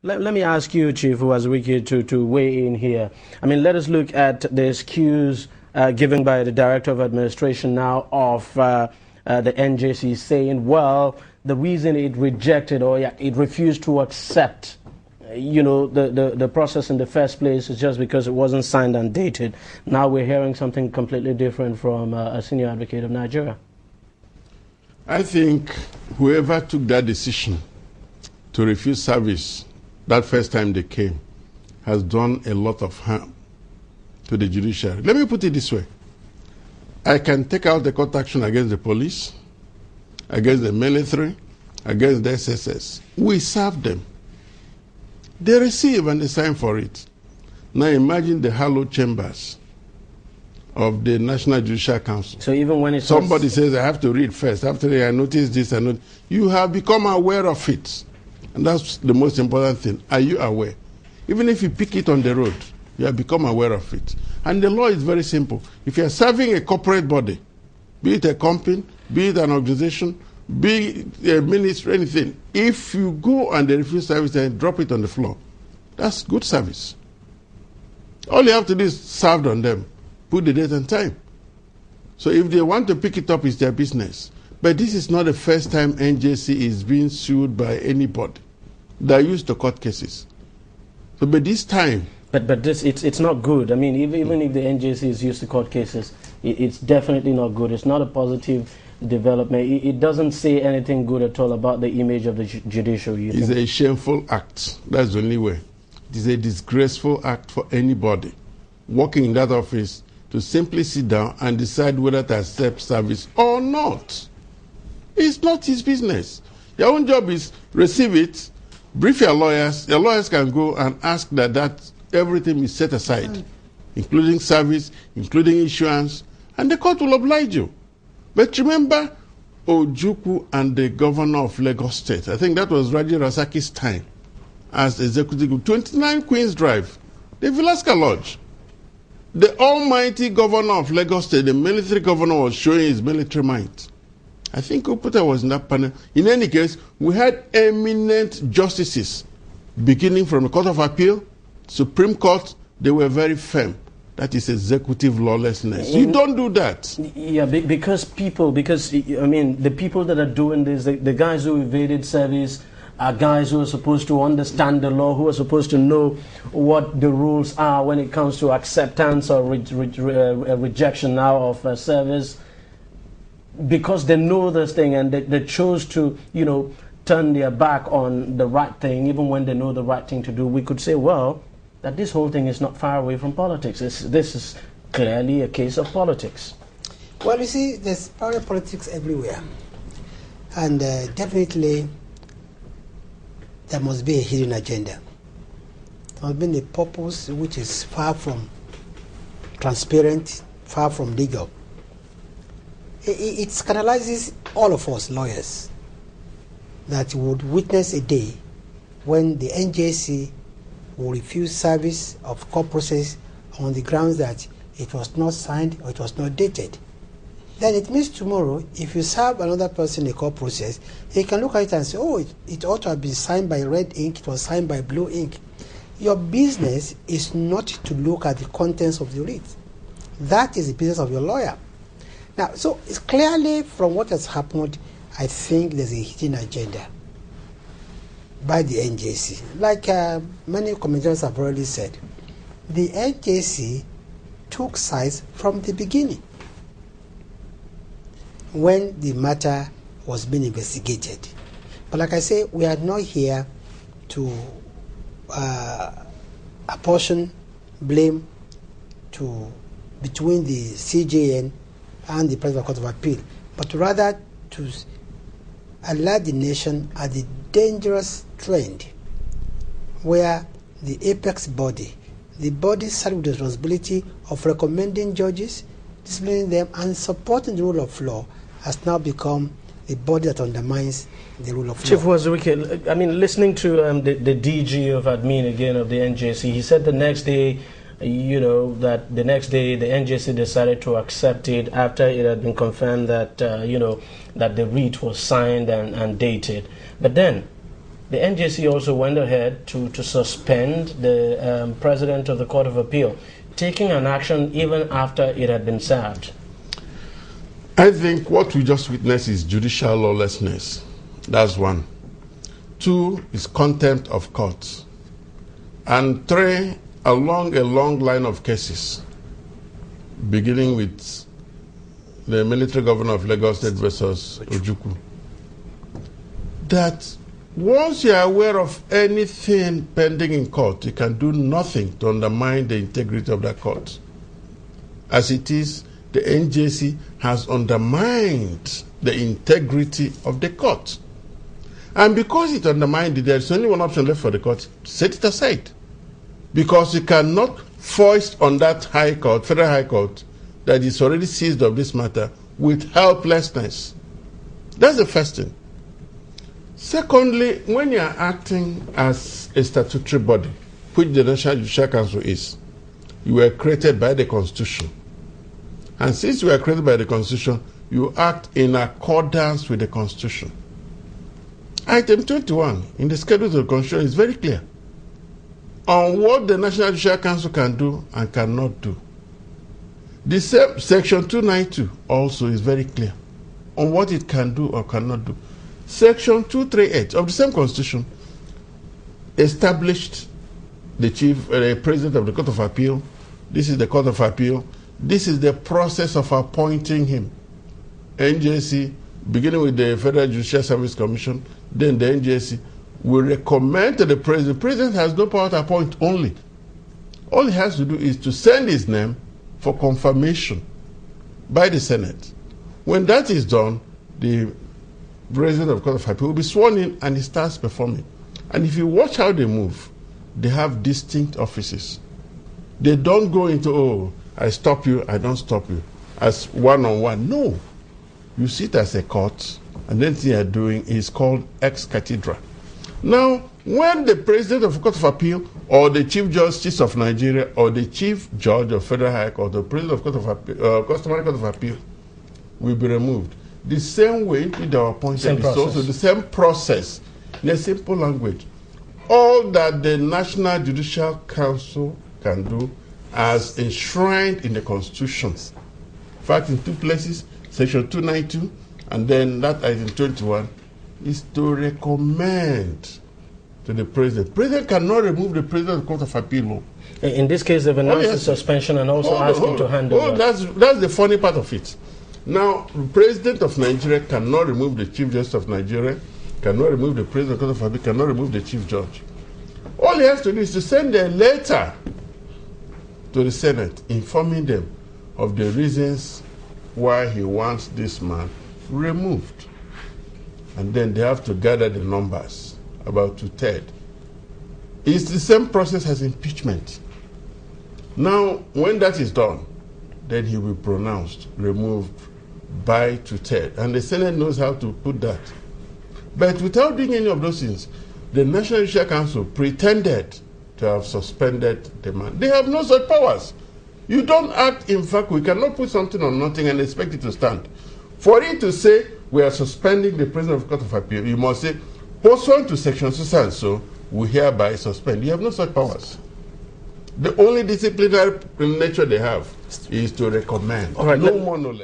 Let me ask you, Chief Wazwiki, to weigh in here. I mean, let us look at the excuse given by the Director of Administration now of the NJC saying, well, the reason it rejected or it refused to accept the process in the first place is just because it wasn't signed and dated. Now we're hearing something completely different from a senior advocate of Nigeria. I think whoever took that decision to refuse service that first time they came has done a lot of harm to the judiciary. Let me put it this way. I can take out the court action against the police, against the military, against the SSS. We serve them. They receive and they sign for it. Now imagine the hallowed chambers of the National Judicial Council. So even when somebody says, I have to read first, after I notice this, you have become aware of it. And that's the most important thing. Are you aware? Even if you pick it on the road, you have become aware of it. And the law is very simple. If you're serving a corporate body, be it a company, be it an organization, be it a ministry, anything, if you go and they refuse service and drop it on the floor, that's good service. All you have to do is serve on them, put the date and time. So if they want to pick it up, it's their business. But this is not the first time NJC is being sued by anybody. They're used to court cases. So by this time... But this, it's not good. I mean, even if the NJC is used to court cases, it's definitely not good. It's not a positive development. It doesn't say anything good at all about the image of the judiciary. It's a shameful act. That's the only way. It is a disgraceful act for anybody working in that office to simply sit down and decide whether to accept service or not. It's not his business. Your own job is receive it, brief your lawyers. Your lawyers can go and ask that everything is set aside, including service, including issuance, and the court will oblige you. But remember Ojukwu and the governor of Lagos State. I think that was Raji Rasaki's time as executive. 29 Queen's Drive, the Velasca Lodge. The almighty governor of Lagos State, the military governor, was showing his military might. I think Oputa was in that panel. In any case, we had eminent justices, beginning from the Court of Appeal, Supreme Court. They were very firm. That is executive lawlessness. You don't do that. Yeah, because I mean, the people that are doing this, the guys who evaded service are guys who are supposed to understand the law, who are supposed to know what the rules are when it comes to acceptance or rejection now of service. Because they know this thing and they chose to, turn their back on the right thing, even when they know the right thing to do, we could say, well, that this whole thing is not far away from politics. This is clearly a case of politics. Well, you see, there's power politics everywhere. And definitely, there must be a hidden agenda. There must be a purpose which is far from transparent, far from legal. It scandalizes all of us lawyers that would witness a day when the NJC will refuse service of court process on the grounds that it was not signed or it was not dated. Then it means tomorrow, if you serve another person a court process, he can look at it and say, oh, it ought to have been signed by red ink, it was signed by blue ink. Your business is not to look at the contents of the writ. That is the business of your lawyer. Now, so it's clearly from what has happened, I think there's a hidden agenda by the NJC. Like many commentators have already said, the NJC took sides from the beginning when the matter was being investigated. But like I say, we are not here to apportion blame between the CJN and the President of the Court of Appeal, but rather to alert the nation at the dangerous trend where the apex body, the body charged with the responsibility of recommending judges, disciplining them, and supporting the rule of law, has now become a body that undermines the rule of law. Chief Wazwiki, I mean, listening to the DG of admin again of the NJC, he said the next day, that the next day the NJC decided to accept it after it had been confirmed that, that the writ was signed and dated. But then, the NJC also went ahead to suspend the president of the Court of Appeal, taking an action even after it had been served. I think what we just witnessed is judicial lawlessness. That's one. 2 is contempt of courts. And 3, along a long line of cases, beginning with the military governor of Lagos State versus Ojukwu, that once you are aware of anything pending in court, you can do nothing to undermine the integrity of that court. As it is, the NJC has undermined the integrity of the court. And because it undermined it, there's only one option left for the court: set it aside. Because you cannot foist on that high court, federal high court, that is already seized of this matter with helplessness. That's the first thing. Secondly, when you are acting as a statutory body, which the National Judicial Council is, you were created by the Constitution. And since you were created by the Constitution, you act in accordance with the Constitution. Item 21 in the schedule of the Constitution is very clear on what the National Judicial Council can do and cannot do. The same Section 292 also is very clear on what it can do or cannot do. Section 238 of the same Constitution established the President of the Court of Appeal. This is the Court of Appeal. This is the process of appointing him. NJC, beginning with the Federal Judicial Service Commission, then the NJC, will recommend to the President. The President has no power to appoint only. All he has to do is to send his name for confirmation by the Senate. When that is done, the President of the Court of Appeal will be sworn in and he starts performing. And if you watch how they move, they have distinct offices. They don't go into, oh, I stop you, I don't stop you, as one-on-one. No. You sit as a court, and then thing you're doing is called ex cathedra. Now, when the President of the Court of Appeal, or the Chief Justice of Nigeria, or the Chief Judge of Federal High Court, or the President of the Court of Appeal, Customary Court of Appeal, will be removed, the same way they are appointed is also the same process, in a simple language. All that the National Judicial Council can do as enshrined in the Constitution. In fact, in 2 places, Section 292 and then that item 21, is to recommend to the President. The President cannot remove the President of the Court of Appeal. In this case, they've announced the suspension and also asked him to hand over. That's the funny part of it. Now, the President of Nigeria cannot remove the Chief Justice of Nigeria, cannot remove the President of the Court of Appeal, cannot remove the Chief Judge. All he has to do is to send a letter to the Senate informing them of the reasons why he wants this man removed. And then they have to gather the numbers, about 2/3. It's the same process as impeachment. Now, when that is done, then he will be pronounced removed by 2/3. And the Senate knows how to put that. But without doing any of those things, the National Judicial Council pretended to have suspended the man. They have no such powers. You don't act, in fact, we cannot put something on nothing and expect it to stand. For it to say, we are suspending the President of the Court of Appeal, you must say, pursuant to Section so and so, we hereby suspend. You have no such powers. The only disciplinary nature they have is to recommend. All right, no more, no less.